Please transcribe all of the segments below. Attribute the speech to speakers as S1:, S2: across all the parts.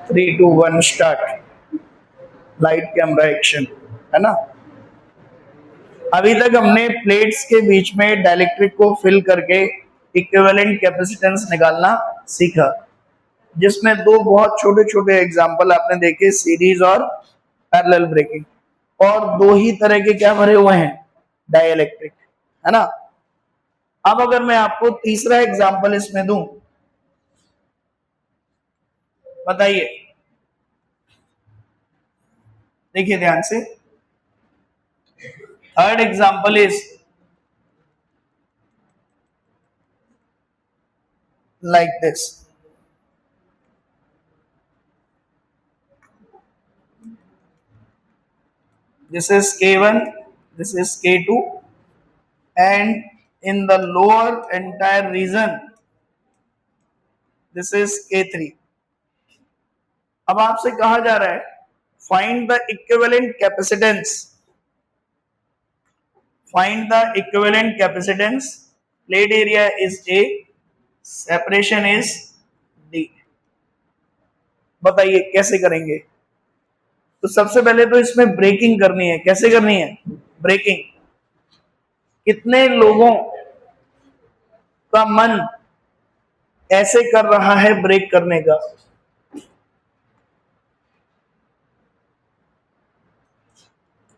S1: 3 2 1 start. Light camera action, है ना। अभी तक हमने प्लेट्स के बीच में डाइलेक्ट्रिक को फिल करके इक्विवेलेंट कैपेसिटेंस निकालना सीखा, जिसमें दो बहुत छोटे छोटे एग्जांपल आपने देखे, सीरीज और पैरेलल ब्रेकिंग। और दो ही तरह के क्या भरे हुए हैं, डाइलेक्ट्रिक, है ना। अब अगर मैं आपको तीसरा एग्जांपल इसमें दूं, बताइए, देखिए ध्यान से। Third example is like this. This is K1, this is K2, and in the lower entire region this is K3. अब आपसे कहा जा रहा है find the equivalent capacitance. Find the equivalent capacitance. Plate area is A, separation is D. बताइए कैसे करेंगे। तो सबसे पहले तो इसमें ब्रेकिंग करनी है। कैसे करनी है ब्रेकिंग? कितने लोगों का मन ऐसे कर रहा है ब्रेक करने का?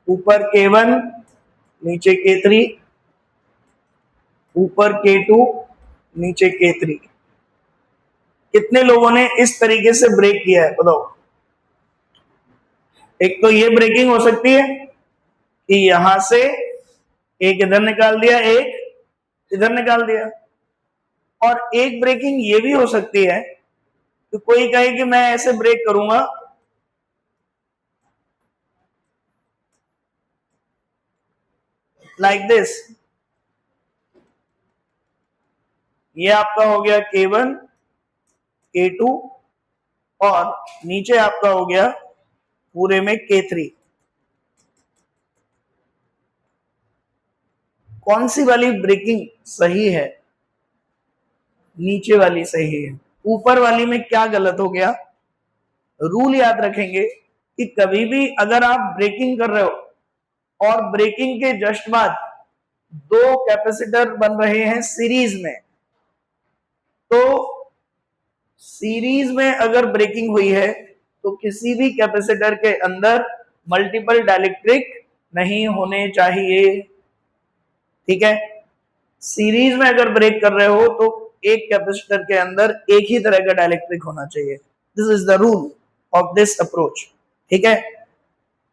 S1: ऊपर K1, नीचे K3, ऊपर K2, नीचे K3। कितने लोगों ने इस तरीके से ब्रेक किया है बताओ। एक तो ये ब्रेकिंग हो सकती है कि यहां से एक इधर निकाल दिया, एक इधर निकाल दिया। और एक ब्रेकिंग ये भी हो सकती है कि कोई कहे कि मैं ऐसे ब्रेक करूंगा, लाइक दिस। ये आपका हो गया K1, K2 और नीचे आपका हो गया पूरे में K3। कौन सी वाली ब्रेकिंग सही है? नीचे वाली सही है। ऊपर वाली में क्या गलत हो गया? रूल याद रखेंगे कि कभी भी अगर आप ब्रेकिंग कर रहे हो और ब्रेकिंग के जस्ट बाद दो कैपेसिटर बन रहे हैं सीरीज में, तो सीरीज में अगर ब्रेकिंग हुई है तो किसी भी कैपेसिटर के अंदर मल्टीपल डाइलेक्ट्रिक नहीं होने चाहिए। ठीक है। सीरीज में अगर ब्रेक कर रहे हो तो एक कैपेसिटर के अंदर एक ही तरह का डाइलेक्ट्रिक होना चाहिए। This is the rule of this approach. ठीक है।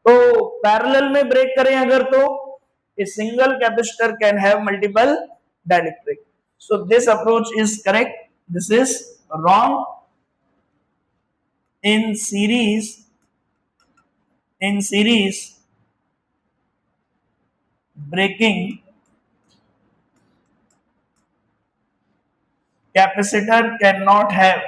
S1: तो पैरेलल में ब्रेक करें अगर, तो a single capacitor can have multiple dielectric. So this approach is correct, this is wrong. In series breaking, capacitor cannot have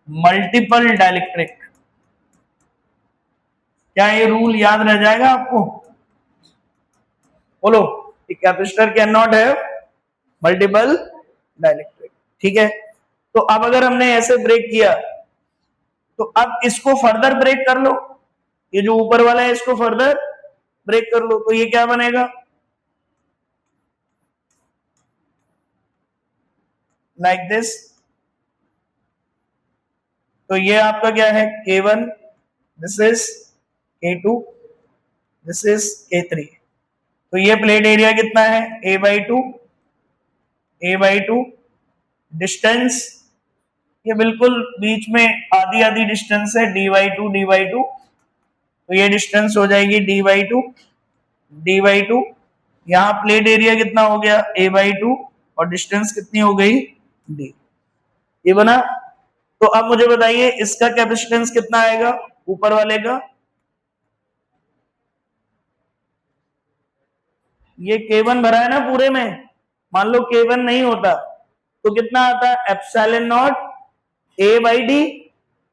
S1: multiple dielectric। क्या ये rule याद रह जाएगा आपको? बोलो, capacitor can not have multiple dielectric. ठीक है। तो अब अगर हमने ऐसे ब्रेक किया तो अब इसको फर्दर ब्रेक कर लो। ये जो ऊपर वाला है इसको फर्दर ब्रेक कर लो, तो ये क्या बनेगा? Like this. तो ये आपका क्या है? K1, this is K2, this is K3। तो ये प्लेट एरिया कितना है? A/2। डिस्टेंस ये बिल्कुल बीच में आधी आधी डिस्टेंस है, D/2। तो ये डिस्टेंस हो जाएगी D/2। यहाँ प्लेट एरिया कितना हो गया? A/2 और डिस्टेंस कितनी हो गई? D। ये बना। तो अब मुझे बताइए इसका कैपेसिटेंस कितना आएगा ऊपर वाले का? ये K1 भरा है ना पूरे में। मान लो K1 नहीं होता तो कितना आता? Epsilon not A/D।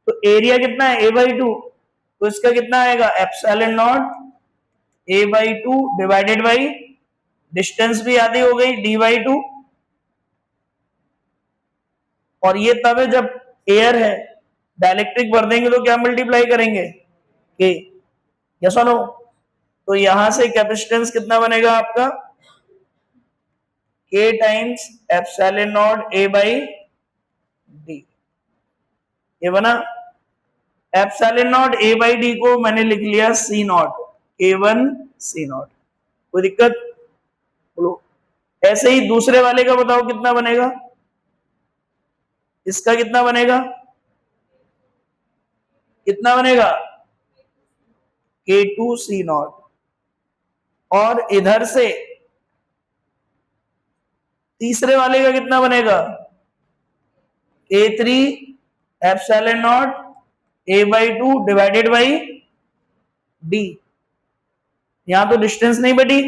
S1: तो एरिया कितना है? A/2। तो इसका कितना आएगा? Epsilon not A/2 divided by distance भी आधी हो गई D/2। और ये तब है जब एयर है, डाइलेक्ट्रिक भर देंगे तो क्या मल्टीप्लाई करेंगे, के, यस और नो। तो यहां से कैपेसिटेंस कितना बनेगा आपका, के times epsilon not a by D, ये बना। Epsilon not a by D को मैंने लिख लिया सी नॉट, A1 सी नॉट, कोई दिक्कत बोलो। ऐसे ही दूसरे वाले का बताओ कितना बनेगा, इसका कितना बनेगा, कितना बनेगा, K2 सी नॉट। और इधर से तीसरे वाले का कितना बनेगा, K3 epsilon not A/2 divided by D. यहां तो डिस्टेंस नहीं बढ़ी,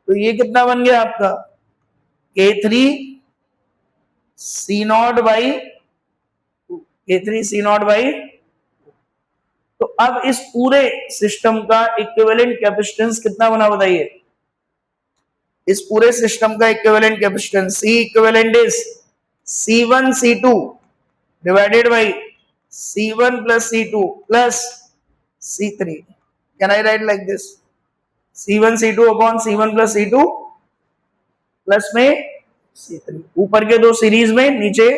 S1: तो ये कितना बन गया आपका, K3 C not by K3 C not by. तो अब इस पूरे सिस्टम का इक्विवेलेंट कैपेसिटेंस कितना बना बताइए, इस पूरे सिस्टम का equivalent capacitance C equivalent is C1 C2 divided by C1 plus C2 plus C3। Can I write like this? C1 C2 upon C1 plus C2 plus में C3, ऊपर के दो सीरीज में, नीचे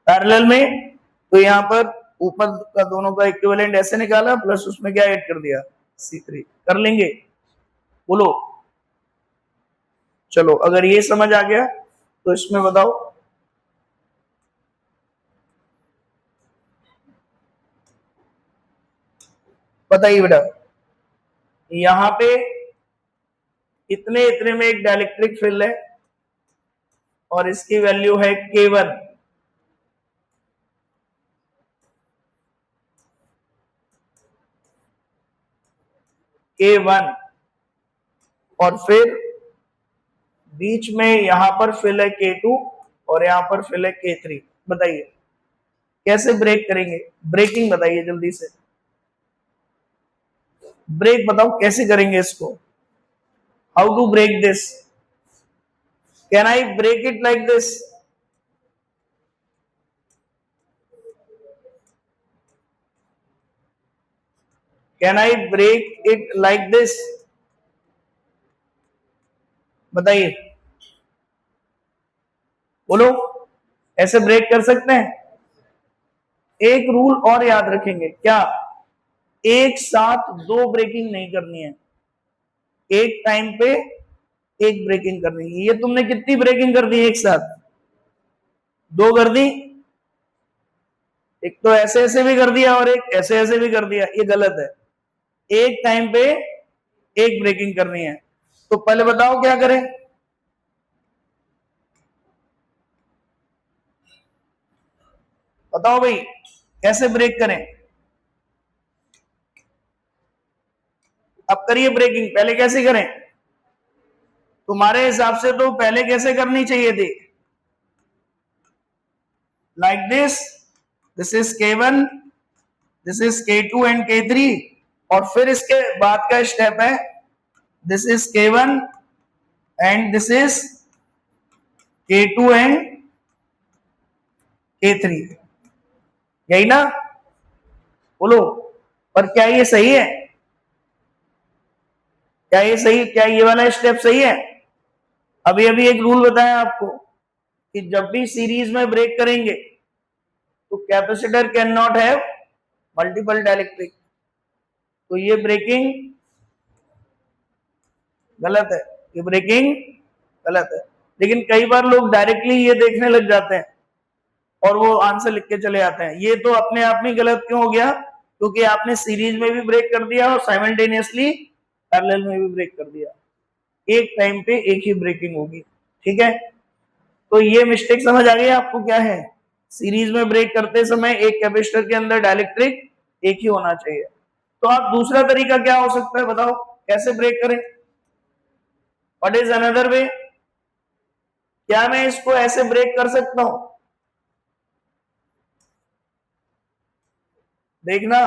S1: पैरेलल में। तो यहां पर ऊपर का दोनों का इक्विवेलेंट ऐसे निकाला, प्लस उसमें क्या ऐड कर दिया, C3। कर लेंगे, बोलो। चलो अगर ये समझ आ गया तो इसमें बताओ, बताइए बेटा। यहां पे इतने इतने में एक डाइलेक्ट्रिक फील्ड है और इसकी वैल्यू है K1, K1। और फिर बीच में यहां पर फिल है K2 और यहां पर फिल है K3। बताइए कैसे ब्रेक करेंगे, ब्रेकिंग बताइए जल्दी से, ब्रेक बताओ कैसे करेंगे इसको, how to break this, can I break it like this, can I break it like this, बताइए, बोलो। ऐसे ब्रेक कर सकते हैं। एक रूल और याद रखेंगे, क्या, एक साथ दो ब्रेकिंग नहीं करनी है, एक टाइम पे एक ब्रेकिंग करनी है। ये तुमने कितनी ब्रेकिंग कर दी एक साथ, दो कर दी। एक तो ऐसे ऐसे भी कर दिया और एक ऐसे ऐसे भी कर दिया, ये गलत है। एक टाइम पे एक ब्रेकिंग करनी है। तो पहले बताओ क्या करें, बताओ भाई कैसे ब्रेक करें। अब करिए ब्रेकिंग, पहले कैसे करें, तुम्हारे हिसाब से तो पहले कैसे करनी चाहिए थी, like this is K1, this is K2 and K3। और फिर इसके बाद का स्टेप है this is K1 and this is K2 and K3, यही ना, बोलो। पर क्या ये सही है, क्या ये सही, क्या ये वाला स्टेप सही है। अभी अभी एक रूल बताया आपको कि जब भी सीरीज में ब्रेक करेंगे तो capacitor can not have multiple dielectric. तो ये ब्रेकिंग गलत है, ये ब्रेकिंग गलत है। लेकिन कई बार लोग डायरेक्टली ये देखने लग जाते हैं और वो आंसर लिख के चले आते हैं। ये तो अपने आप में गलत क्यों हो गया, क्योंकि आपने सीरीज में भी ब्रेक कर दिया और साइमल्टेनियसली पैरेलल में भी ब्रेक कर दिया। एक टाइम पे एक ही ब्रेकिंग होगी, ठीक है। तो ये मिस्टेक समझ आ गई आपको क्या है, सीरीज में ब्रेक करते समय एक कैपेसिटर के अंदर डाइलेक्ट्रिक एक ही होना चाहिए। तो आप दूसरा तरीका क्या हो सकता है बताओ, कैसे ब्रेक करें, व्हाट इज अनदर वे। क्या मैं इसको ऐसे ब्रेक कर सकता हूं, देखना,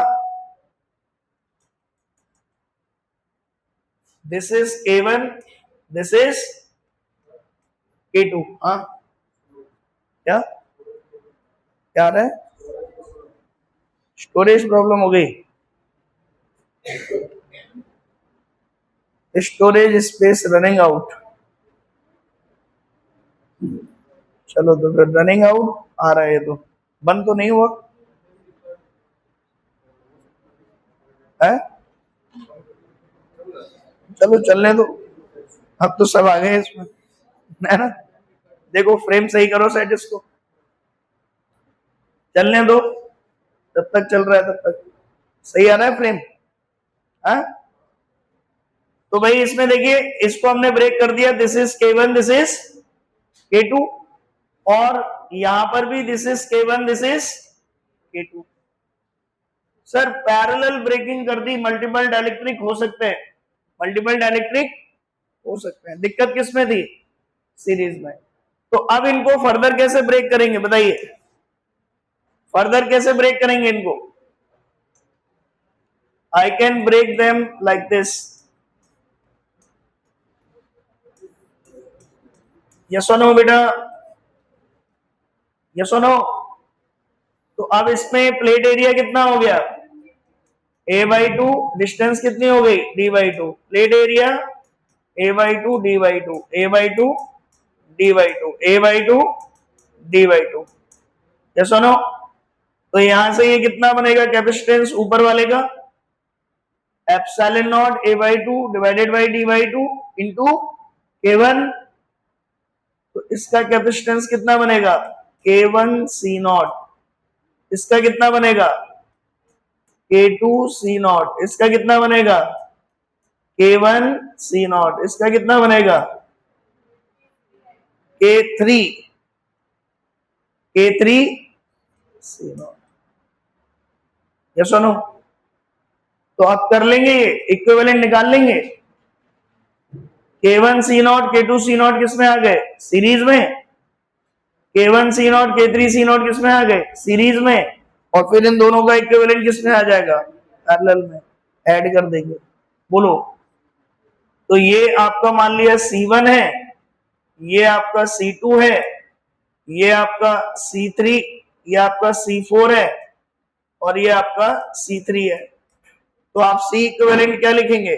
S1: this is K1, this is K2। हाँ क्या क्या आ रहा है? स्टोरेज प्रॉब्लम हो गई, स्टोरेज स्पेस रनिंग आउट। चलो तो फिर रनिंग आउट आ रहा है, तो बंद तो नहीं हुआ है? चलो चलने दो, अब तो सब आ गए इसमें, है ना? देखो फ्रेम सही करो सेट इसको, चलने दो, जब तक चल रहा है तब तक सही आ रहा है फ्रेम। हाँ, तो भाई इसमें देखिए, इसको हमने ब्रेक कर दिया, this is K1, this is K2, और यहां पर भी this is K1, this is K2। Sir parallel breaking कर दी, मल्टीपल डाइलेक्ट्रिक हो सकते हैं, मल्टीपल डाइलेक्ट्रिक हो सकते हैं, दिक्कत किस में थी? सीरीज में। तो अब इनको फर्दर कैसे ब्रेक करेंगे बताइए, फर्दर कैसे ब्रेक करेंगे इनको? I can break them like this. Yes or no बेटा? Yes or no? तो अब इसमें प्लेट एरिया कितना हो गया? A/2, डिस्टेंस कितनी हो गई? D/2, plate area A/2 D/2, A/2 D/2, A/2 D/2। Yes और नो? तो यहां से ये कितना बनेगा कैपेसिटेंस ऊपर वाले का? Epsilon not A/2 divided by D/2 into K1। तो इसका कैपेसिटेंस कितना बनेगा? K1 C0। इसका कितना बनेगा? K2 C0। इसका कितना बनेगा? K1 C0। इसका कितना बनेगा? K3 C0। यस और नो? तो आप कर लेंगे, ये इक्विवेलेंट निकाल लेंगे। K1 C0 K2 C0 किसमें आ गए? सीरीज में। K1 C0 K3 C0 किसमें आ गए? सीरीज में। और फिर इन दोनों का इक्विवेलेंट किसमें आ जाएगा? पैरेलल में। ऐड कर देंगे, बोलो। तो ये आपका मान लिया C1 है, ये आपका C2 है, ये आपका C3, ये आपका C4 है, और ये आपका C3 है। तो आप C इक्विवेलेंट क्या लिखेंगे?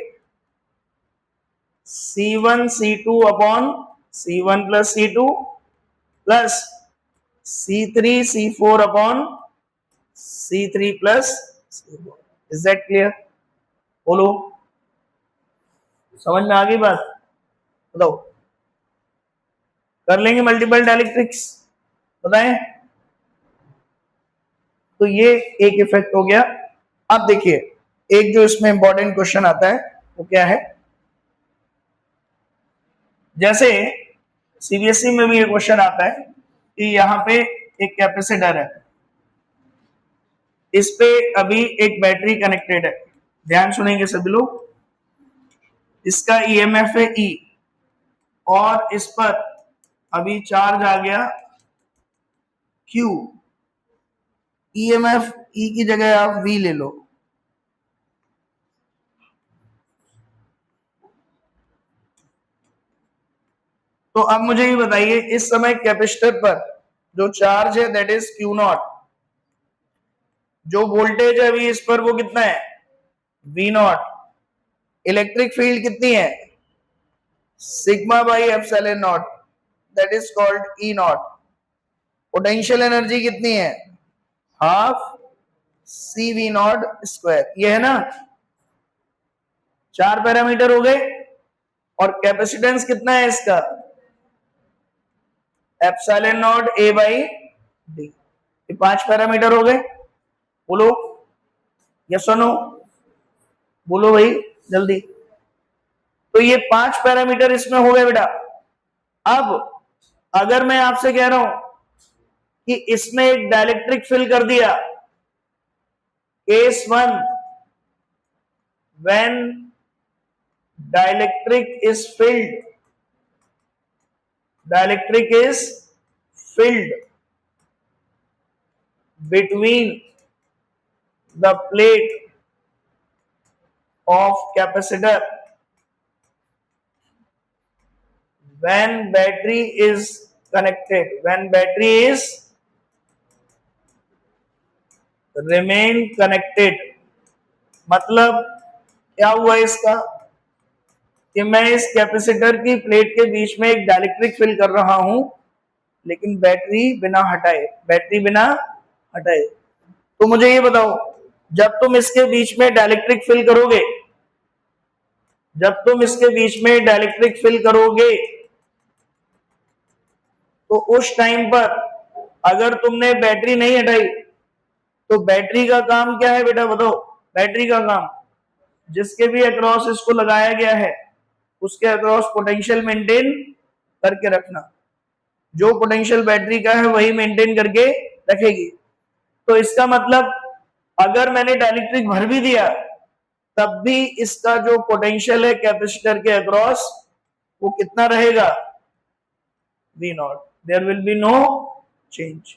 S1: C1 C2 upon C1 plus C2 plus C3 C4 upon C3 plus C4। Is that clear? बोलो, समझ में आ गई बात? बताओ, कर लेंगे मल्टीपल डाइलेक्ट्रिक्स, बताएं? तो ये एक इफेक्ट हो गया। अब देखिए, एक जो इसमें इंपॉर्टेंट क्वेश्चन आता है वो क्या है, जैसे सीबीएसई में भी ये क्वेश्चन आता है कि यहाँ पे एक कैपेसिटर है, इस पे अभी एक बैटरी कनेक्टेड है, ध्यान सुनेंगे सभी लोग। इसका ईएमएफ है ई, और इस पर अभी चार्ज आ गया क्यू। ईएमएफ ई की जगह आप वी ले लो। तो अब मुझे ये बताइए, इस समय कैपेसिटर पर जो चार्ज है दैट इज क्यू नॉट, जो वोल्टेज है अभी इस पर वो कितना है? We not. इलेक्ट्रिक फील्ड कितनी है? Sigma by epsilon not, that is called E not. Potential energy कितनी है? Half C V not square. ये है ना, 4 पैरामीटर हो गए। और कैपेसिटेंस कितना है इसका? Epsilon not a by D. ये 5 पैरामीटर हो गए, बोलो यस और नो? बोलो भाई जल्दी। तो ये 5 पैरामीटर इसमें हो गए बेटा। अब अगर मैं आपसे कह रहा हूं कि इसमें एक डाइलेक्ट्रिक फिल कर दिया, case 1, when dielectric is filled, dielectric is filled between the plate of capacitor, when battery is connected, when battery is remain connected, मतलब क्या हुआ इसका कि मैं इस कैपेसिटर की प्लेट के बीच में एक डाइलेक्ट्रिक फिल कर रहा हूं, लेकिन बैटरी बिना हटाए। तो मुझे ये बताओ, जब तुम इसके बीच में डाइलेक्ट्रिक फिल करोगे, तो उस टाइम पर अगर तुमने बैटरी नहीं हटाई, तो बैटरी का काम क्या है बेटा बताओ? बैटरी का काम, जिसके भी अक्रॉस इसको लगाया गया है उसके अक्रॉस पोटेंशियल मेंटेन करके रखना। जो पोटेंशियल बैटरी का है वही मेंटेन करके रखेगी। तो इसका मतलब अगर मैंने डाइलेक्ट्रिक भर भी दिया, तब भी इसका जो पोटेंशियल है कैपेसिटर के अक्रॉस वो कितना रहेगा? V0। There will be no change,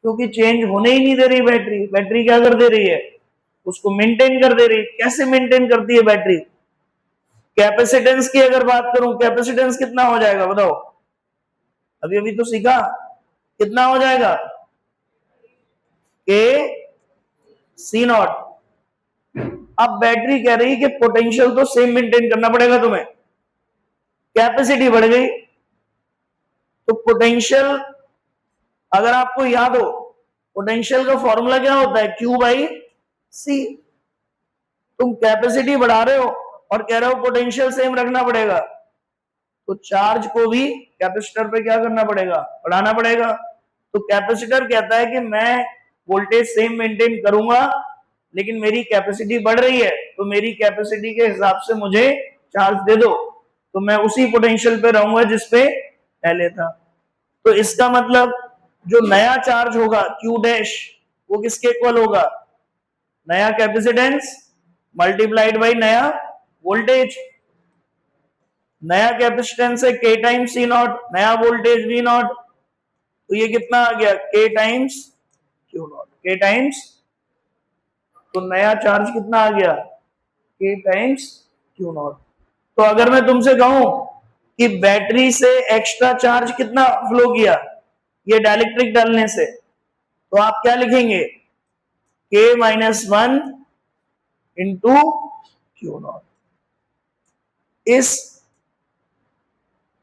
S1: क्योंकि चेंज होने ही नहीं दे रही बैटरी क्या कर दे रही है? उसको मेंटेन कर दे रही। कैसे मेंटेन करती है बैटरी? कैपेसिटेंस की अगर बात करूं, कैपेसिटेंस कितना हो जाएगा बताओ? अभी तो सीखा, कितना हो जाएगा? C0। अब बैटरी कह रही है कि पोटेंशियल तो सेम मेंटेन करना पड़ेगा तुम्हें, कैपेसिटी बढ़ गई। तो पोटेंशियल अगर आपको याद हो, पोटेंशियल का फॉर्मूला क्या होता है? Q/C। तुम कैपेसिटी बढ़ा रहे हो और कह रहे हो पोटेंशियल सेम रखना पड़ेगा, तो चार्ज को भी कैपेसिटर पे क्या करना पड़ेगा? बढ़ाना पड़ेगा। तो कैपेसिटर कहता है कि मैं वोल्टेज सेम मेंटेन करूंगा, लेकिन मेरी कैपेसिटी बढ़ रही है, तो मेरी कैपेसिटी के हिसाब से मुझे चार्ज दे दो, तो मैं उसी पोटेंशियल पे रहूंगा जिस पे पहले था। तो इसका मतलब जो नया चार्ज होगा Q' वो किसके इक्वल होगा? नया कैपेसिटेंस मल्टीप्लाइड बाई नया वोल्टेज। नया कैपेसिटेंस है K टाइम्स C0, नया वोल्टेज V0, तो ये कितना आ गया? K times Q0, K times, तो नया चार्ज कितना आ गया? K times Q0। तो अगर मैं तुमसे कहूं कि बैटरी से एक्स्ट्रा चार्ज कितना फ्लो किया ये डाइलेक्ट्रिक डालने से, तो आप क्या लिखेंगे? K-1 into Q0। इस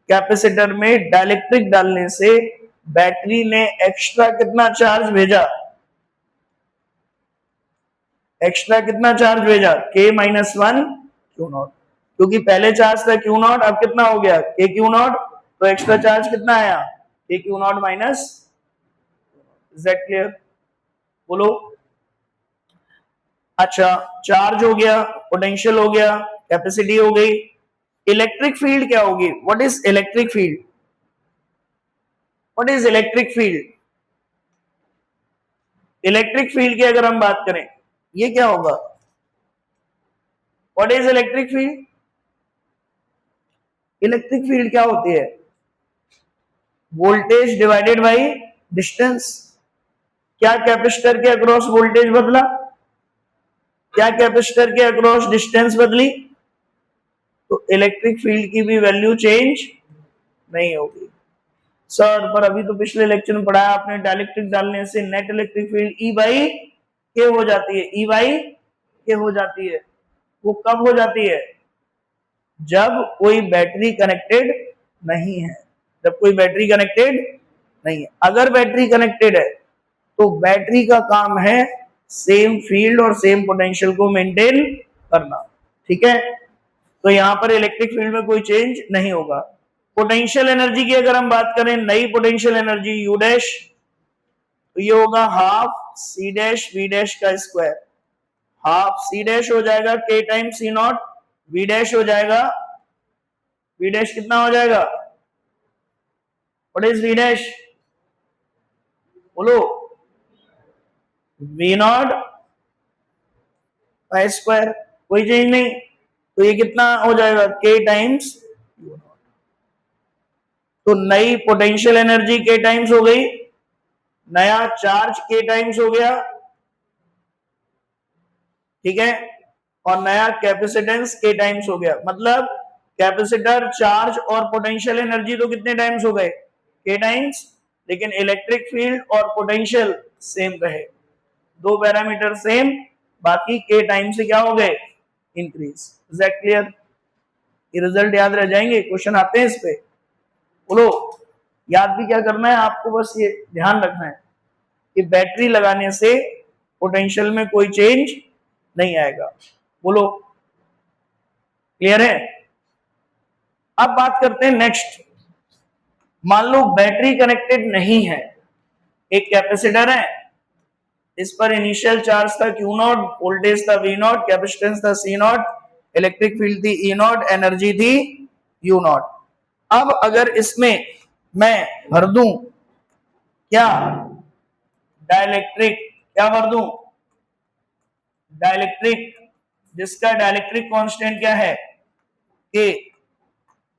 S1: कैपेसिटर में डाइलेक्ट्रिक डालने से बैटरी ने एक्स्ट्रा कितना चार्ज भेजा? K-1 Q0, क्योंकि पहले चार्ज था Q0, अब कितना हो गया? KQ0, तो एक्स्ट्रा चार्ज कितना आया? KQ0 minus. Is that clear? बोलो। अच्छा, चार्ज हो गया, पोटेंशियल हो गया, कैपेसिटी हो गई। इलेक्ट्रिक फील्ड क्या होगी? What is electric field? What is electric field? Electric field की अगर हम बात करें, ये क्या होगा? What is electric field? Electric field क्या होती है? Voltage divided by distance. क्या कैपेसिटर के अक्रॉस वोल्टेज बदला? क्या कैपेसिटर के अक्रॉस डिस्टेंस बदली? तो इलेक्ट्रिक फील्ड की भी वैल्यू चेंज नहीं होगी। सर पर अभी तो पिछले लेक्चर में पढ़ाया आपने, डाइलेक्ट्रिक डालने से नेट इलेक्ट्रिक फील्ड E/K हो जाती है। E/K हो जाती है। वो कब हो जाती है? जब कोई बैटरी कनेक्टेड नहीं है। जब कोई बैटरी कनेक्टेड नहीं है। अगर बैटरी कनेक्टेड है तो बैटरी का काम है सेम फील्ड और सेम पोटेंशियल को मेंटेन करना। ठीक है, तो यहां पर इलेक्ट्रिक फील्ड में कोई चेंज नहीं होगा। पोटेंशियल एनर्जी की अगर हम बात करें, नई पोटेंशियल एनर्जी U डैश, तो ये होगा half C dash V dash का स्क्वायर। हाफ C डैश हो जाएगा K time C0, V dash हो जाएगा, V डैश कितना हो जाएगा? What is V dash? बोलो। V0 का स्क्वायर, कोई चेंज नहीं, तो ये कितना हो जाएगा? K times U0। तो नई पोटेंशियल एनर्जी K टाइम्स हो गई, नया चार्ज K टाइम्स हो गया, ठीक है, और नया कैपेसिटेंस K टाइम्स हो गया। मतलब कैपेसिटर, चार्ज और पोटेंशियल एनर्जी तो कितने टाइम्स हो गए? K टाइम्स, लेकिन इलेक्ट्रिक फील्ड और पोटेंशियल सेम रहे, दो पैरामीटर सेम, बाकी K टाइम से क्या हो गए, इंक्रीज। Is that clear? ये रिजल्ट याद रह जाएंगे, क्वेश्चन आते हैं इस पे। बोलो, याद भी क्या करना है आपको, बस ये ध्यान रखना है कि बैटरी लगाने से पोटेंशियल में कोई चेंज नहीं आएगा। बोलो, क्लियर है? अब बात करते हैं नेक्स्ट। मान लो बैटरी कनेक्टेड नहीं है, एक कैपेसिटर है, इस पर इनिशियल चार्ज था Q नॉट, वोल्टेज था V नॉट, कैपेसिटेंस था C नॉट, इलेक्ट्रिक फील्ड थी E नॉट, एनर्जी थी U नॉट। अब अगर इसमें मैं भर दूं क्या, डाइलेक्ट्रिक, क्या भर दूं, डाइलेक्ट्रिक, जिसका डाइलेक्ट्रिक कांस्टेंट क्या है, K।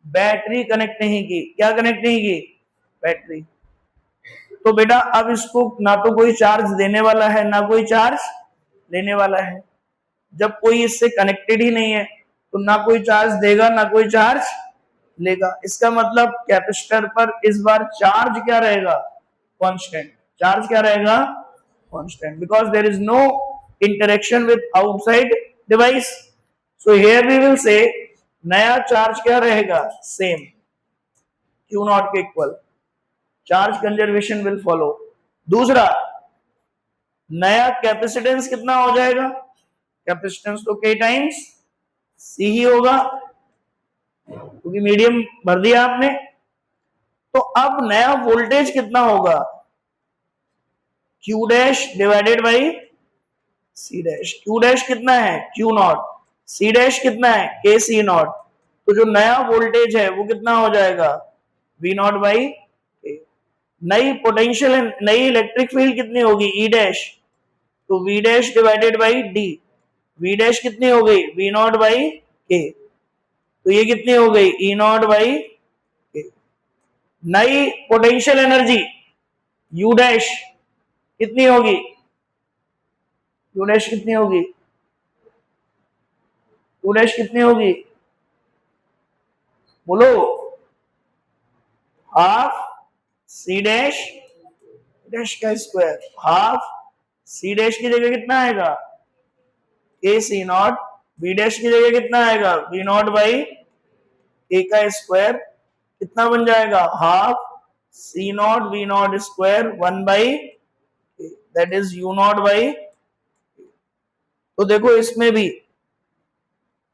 S1: बैटरी कनेक्ट नहीं की, क्या कनेक्ट नहीं की, बैटरी। तो बेटा अब इसको ना तो कोई चार्ज देने वाला है ना कोई चार्ज लेने वाला है। जब कोई इससे कनेक्टेड ही नहीं है तो ना कोई चार्ज देगा ना कोई चार्ज लेगा। इसका मतलब कैपेसिटर पर इस बार चार्ज क्या रहेगा, कांस्टेंट। चार्ज क्या रहेगा, constant, because there is no interaction with outside device. So here we will say नया चार्ज क्या रहेगा, सेम, Q नॉट के equal, charge conservation will follow. दूसरा, नया कैपेसिटेंस कितना हो जाएगा, कैपेसिटेंस तो K टाइम्स C ही होगा, क्योंकि मीडियम भर दिया आपने। तो अब नया वोल्टेज कितना होगा, Q dash divided by C dash. Q dash कितना है, Q नॉट, C डैश कितना है, K C नॉट। तो जो नया वोल्टेज है वो कितना हो जाएगा, V नॉट बाई K। नई पोटेंशियल, नई इलेक्ट्रिक फील्ड कितनी होगी, E डैश, तो V dash divided by D। V dash कितनी हो गई, V नॉट बाई K, तो ये कितनी हो गई, E नॉट बाई K। नई पोटेंशियल एनर्जी U डैश कितनी होगी, U डैश कितनी होगी, U डैश कितनी होगी, बोलो, हाफ C डैश, डैश का स्क्वायर, हाफ C डैश की जगह कितना आएगा, K C not, V dash की जगह कितना आएगा, V नॉट बाई K का स्क्वायर, कितना बन जाएगा, half C not V not square 1 by that is U not by. तो देखो इसमें भी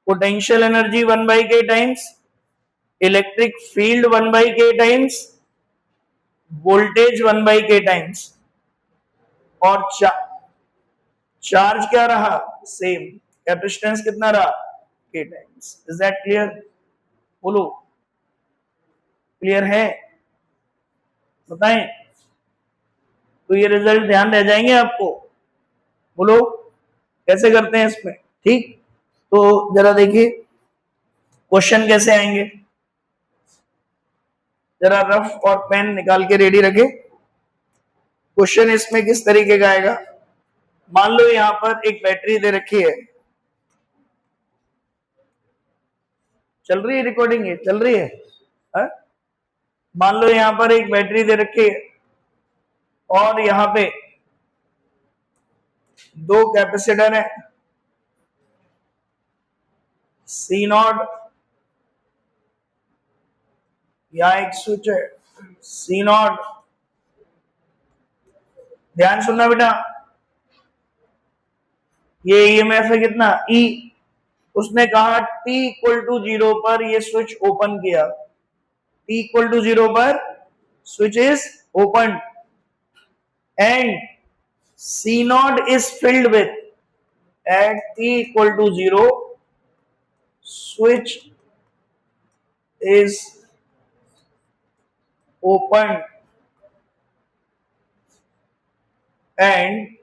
S1: potential energy 1 by K times, electric field 1 by K times, voltage 1 by K times, और charge क्या रहा, सेम, कैपेसिटेंस कितना रहा, K times. Is that clear? बोलो, क्लियर है? बताएं, तो ये रिजल्ट ध्यान रह जाएंगे आपको। बोलो, कैसे करते हैं इसमें, ठीक। तो जरा देखिए क्वेश्चन कैसे आएंगे, जरा रफ और पेन निकाल के रेडी रखे। क्वेश्चन इसमें किस तरीके का आएगा, मान लो यहां पर एक बैटरी दे रखी है, चल रही है रिकॉर्डिंग, है चल रही है, हा? मान लो यहां पर एक बैटरी दे रखी है और यहां पे दो कैपेसिटर है, C नॉट, या एक स्विच है C नॉट। ध्यान सुनना बेटा, ये ईएमएफ है कितना, E। उसने कहा t इक्वल टू 0 पर ये स्विच ओपन किया, t इक्वल टू 0 पर switch is open and C not is filled with, at t equal to 0 switch is open and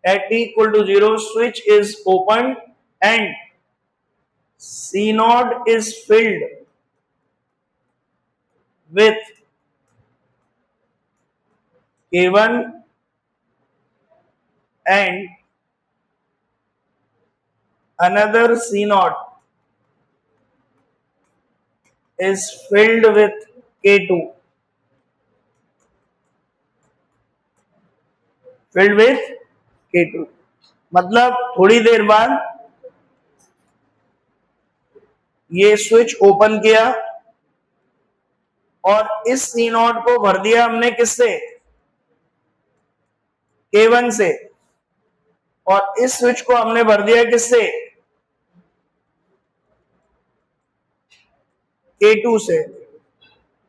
S1: at t equal to 0 switch is open and C node is filled with K1 and another C node is filled with K2. filled with K2। मतलब थोड़ी देर बाद ये switch open किया और इस C0 को भर दिया हमने किससे, K1 से, और इस स्विच को हमने भर दिया किससे, K2 से।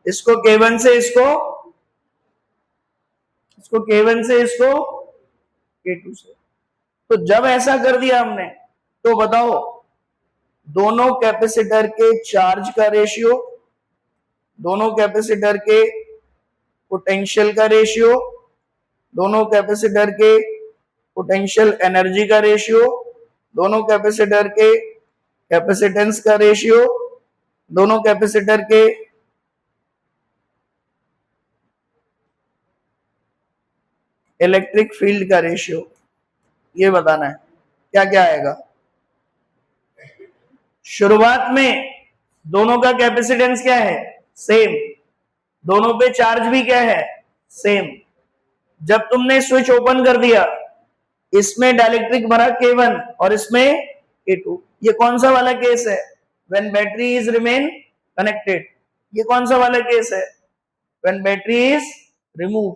S1: इसको K1 से, इसको K1 से, इसको K2 से। तो जब ऐसा कर दिया हमने तो बताओ दोनों कैपेसिटर के चार्ज का रेशियो, दोनों कैपेसिटर के पोटेंशियल का रेशियो, दोनों कैपेसिटर के पोटेंशियल एनर्जी का रेशियो, दोनों कैपेसिटर के कैपेसिटेंस का रेशियो, दोनों कैपेसिटर के इलेक्ट्रिक फील्ड का रेशियो, ये बताना है। क्या क्या आएगा? शुरुआत में दोनों का कैपेसिटेंस क्या है, सेम। दोनों पे चार्ज भी क्या है, सेम। जब तुमने स्विच ओपन कर दिया, इसमें डाइलेक्ट्रिक भरा K1 और इसमें K2। ये कौन सा वाला केस है, when battery is remain connected. ये कौन सा वाला केस है, व्हेन बैटरी इज रिमूव।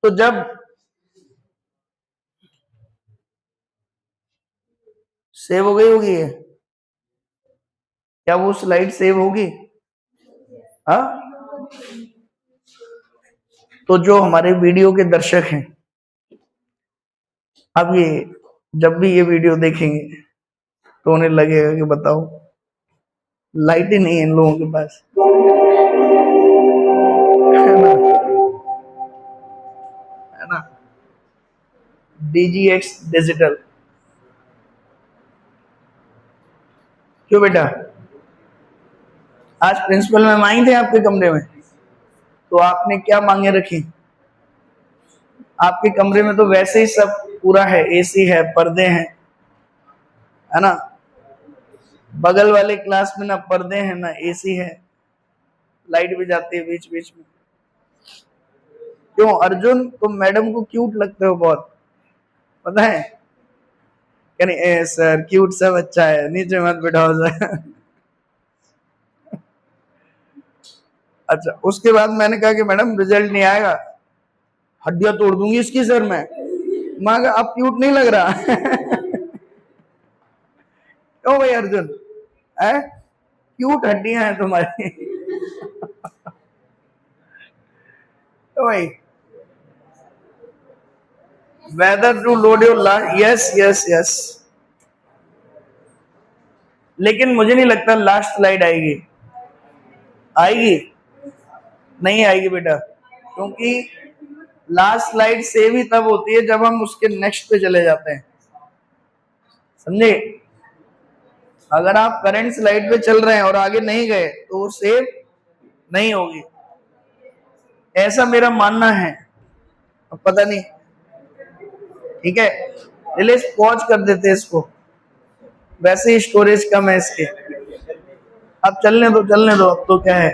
S1: तो जब सेव हो गई होगी ये, क्या वो स्लाइड सेव होगी? हाँ, तो जो हमारे वीडियो के दर्शक हैं, अब ये जब भी ये वीडियो देखेंगे तो उन्हें लगेगा कि बताओ लाइट ही नहीं है इन लोगों के पास, है ना। DGX digital. क्यों बेटा, आज प्रिंसिपल मैम आई थे आपके कमरे में, तो आपने क्या मांगे रखी? आपके कमरे में तो वैसे ही सब पूरा है, AC है, पर्दे हैं, है ना। बगल वाले क्लास में ना पर्दे हैं ना AC है, लाइट भी जाती है बीच बीच में। क्यों अर्जुन, तुम मैडम को क्यूट लगते हो बहुत, पता है? ए सर क्यूट सब अच्छा है, नीचे मत बिठाओ सर। अच्छा, उसके बाद मैंने कहा कि मैडम रिजल्ट नहीं आएगा, हड्डियां तोड़ दूंगी इसकी सर मैं। माँ का अब क्यूट नहीं लग रहा। क्यों भाई अर्जुन, है क्यूट हड्डियां हैं तुम्हारी। तो भाई whether to load your last, yes yes yes, लेकिन मुझे नहीं लगता लास्ट स्लाइड आएगी। आएगी? नहीं आएगी बेटा, क्योंकि लास्ट स्लाइड सेव ही तब होती है जब हम उसके नेक्स्ट पे चले जाते हैं, समझे। अगर आप करंट स्लाइड पे चल रहे हैं और आगे नहीं गए तो वो सेव नहीं होगी, ऐसा मेरा मानना है। अब पता नहीं, ठीक है, चलिए पॉज कर देते हैं इसको, वैसे ही स्टोरेज कम है इसके। अब चलने दो चलने दो, अब तो क्या है,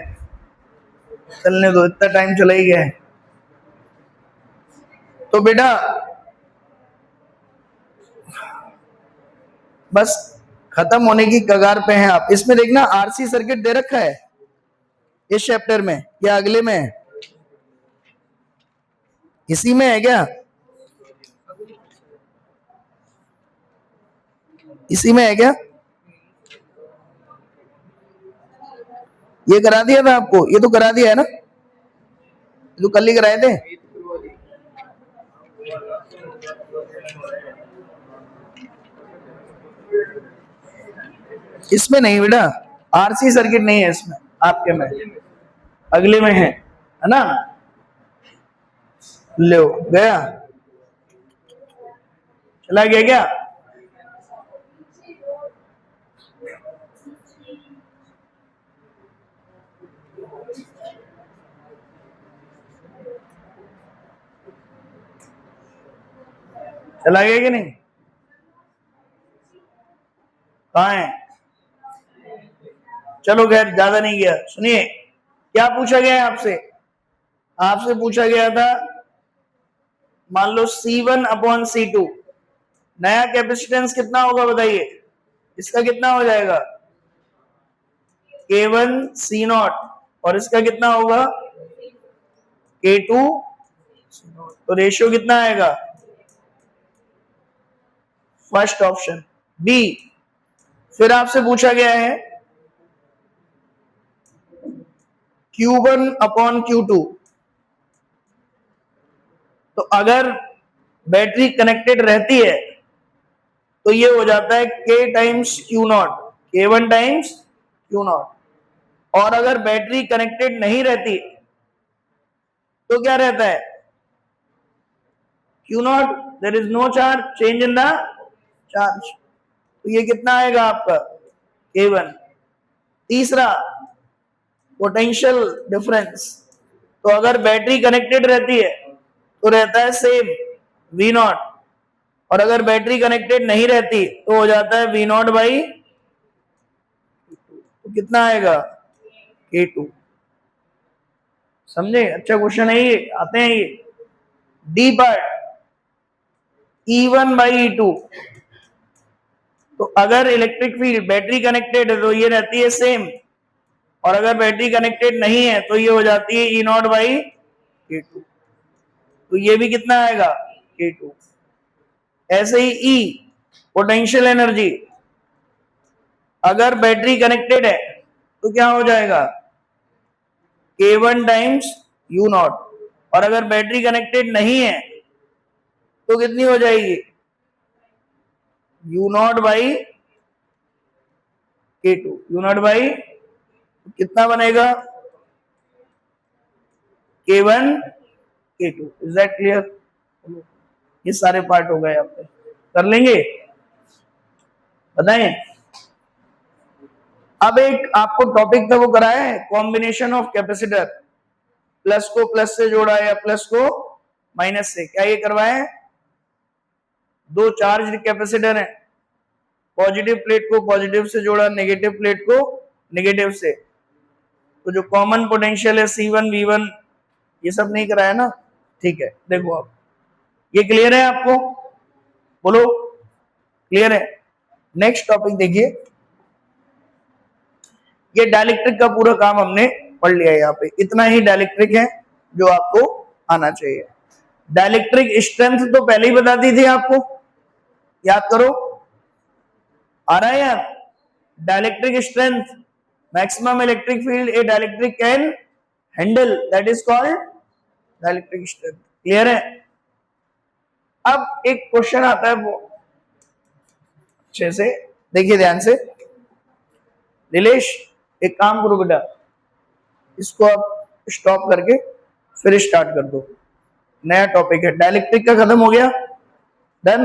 S1: चलने दो, इतना टाइम चला ही गया है। तो बेटा बस खत्म होने की कगार पे हैं आप। इसमें देखना RC सर्किट दे रखा है इस चैप्टर में या अगले में है? इसी में है क्या? इसी में है क्या? ये करा दिया था आपको, ये तो करा दिया है ना, ये तो कल ही कराए थे। इसमें नहीं बेटा, RC सर्किट नहीं है इसमें, आपके में अगले में है ना। लो गया, चला गया क्या? चला गया कि नहीं? कहाँ है? चलो खैर ज्यादा नहीं गया। सुनिए क्या पूछा गया है आपसे। आपसे पूछा गया था मान लो C1 अपॉन C2, नया कैपेसिटेंस कितना होगा बताइए, इसका कितना हो जाएगा K1 C0, और इसका कितना होगा K2 C0, तो रेशियो कितना आएगा, फर्स्ट ऑप्शन बी। फिर आपसे पूछा गया है Q1 अपॉन Q2, तो अगर बैटरी कनेक्टेड रहती है तो ये हो जाता है K times Q0, K1 times Q0, और अगर बैटरी कनेक्टेड नहीं रहती तो क्या रहता है Q0, there is no charge, change in the charge, तो ये कितना आएगा आपका K1। तीसरा पोटेंशियल डिफरेंस, तो अगर बैटरी कनेक्टेड रहती है तो रहता है सेम V0, और अगर बैटरी कनेक्टेड नहीं रहती तो हो जाता है V0 बाई, तो कितना आएगा K2। समझे, अच्छा क्वेश्चन है ये, आते हैं ये। D part E1 by E2, तो अगर इलेक्ट्रिक फील्ड बैटरी कनेक्टेड है तो ये रहती है सेम, और अगर बैटरी कनेक्टेड नहीं है तो ये हो जाती है E0 बाई K2, तो ये भी कितना आएगा K2। ऐसे ही E पोटेंशियल एनर्जी, अगर बैटरी कनेक्टेड है तो क्या हो जाएगा K1 टाइम्स U0, और अगर बैटरी कनेक्टेड नहीं है तो कितनी हो जाएगी U0 by K2, U0 by कितना बनेगा K1 K2। Is that clear? ये सारे पार्ट हो गए, आपके कर लेंगे, बताएं। अब एक आपको टॉपिक था वो कराया है, कॉम्बिनेशन ऑफ कैपेसिटर, प्लस को प्लस से जोड़ा या प्लस को माइनस से, क्या ये करवाया? दो चार्ज कैपेसिटर हैं, पॉजिटिव प्लेट को पॉजिटिव से जोड़ा, नेगेटिव प्लेट को नेगेटिव से, तो जो कॉमन पोटेंशियल है C1 V1, ये सब नहीं कराया ना, ठीक है। देखो आप, ये क्लियर है आपको, बोलो क्लियर है? नेक्स्ट टॉपिक देखिए, ये डाइलेक्ट्रिक का पूरा काम हमने पढ़ लिया है, यहाँ पे इतना ही डाइलेक्ट्रिक है जो आपको आना चाहिए। डाइलेक्ट्रिक स्ट्रेंथ तो पहले ही बता दी थी आपको, याद करो, आ रहा है यार? Dielectric strength, maximum electric field A dielectric can handle, that is called dielectric strength. Clear है? अब एक क्वेश्चन आता है, वो अच्छे से देखिए ध्यान से। नीलेश एक काम करो बेटा, इसको आप स्टॉप करके फिर स्टार्ट कर दो, नया टॉपिक है, डाइलेक्ट्रिक का खत्म हो गया, डन।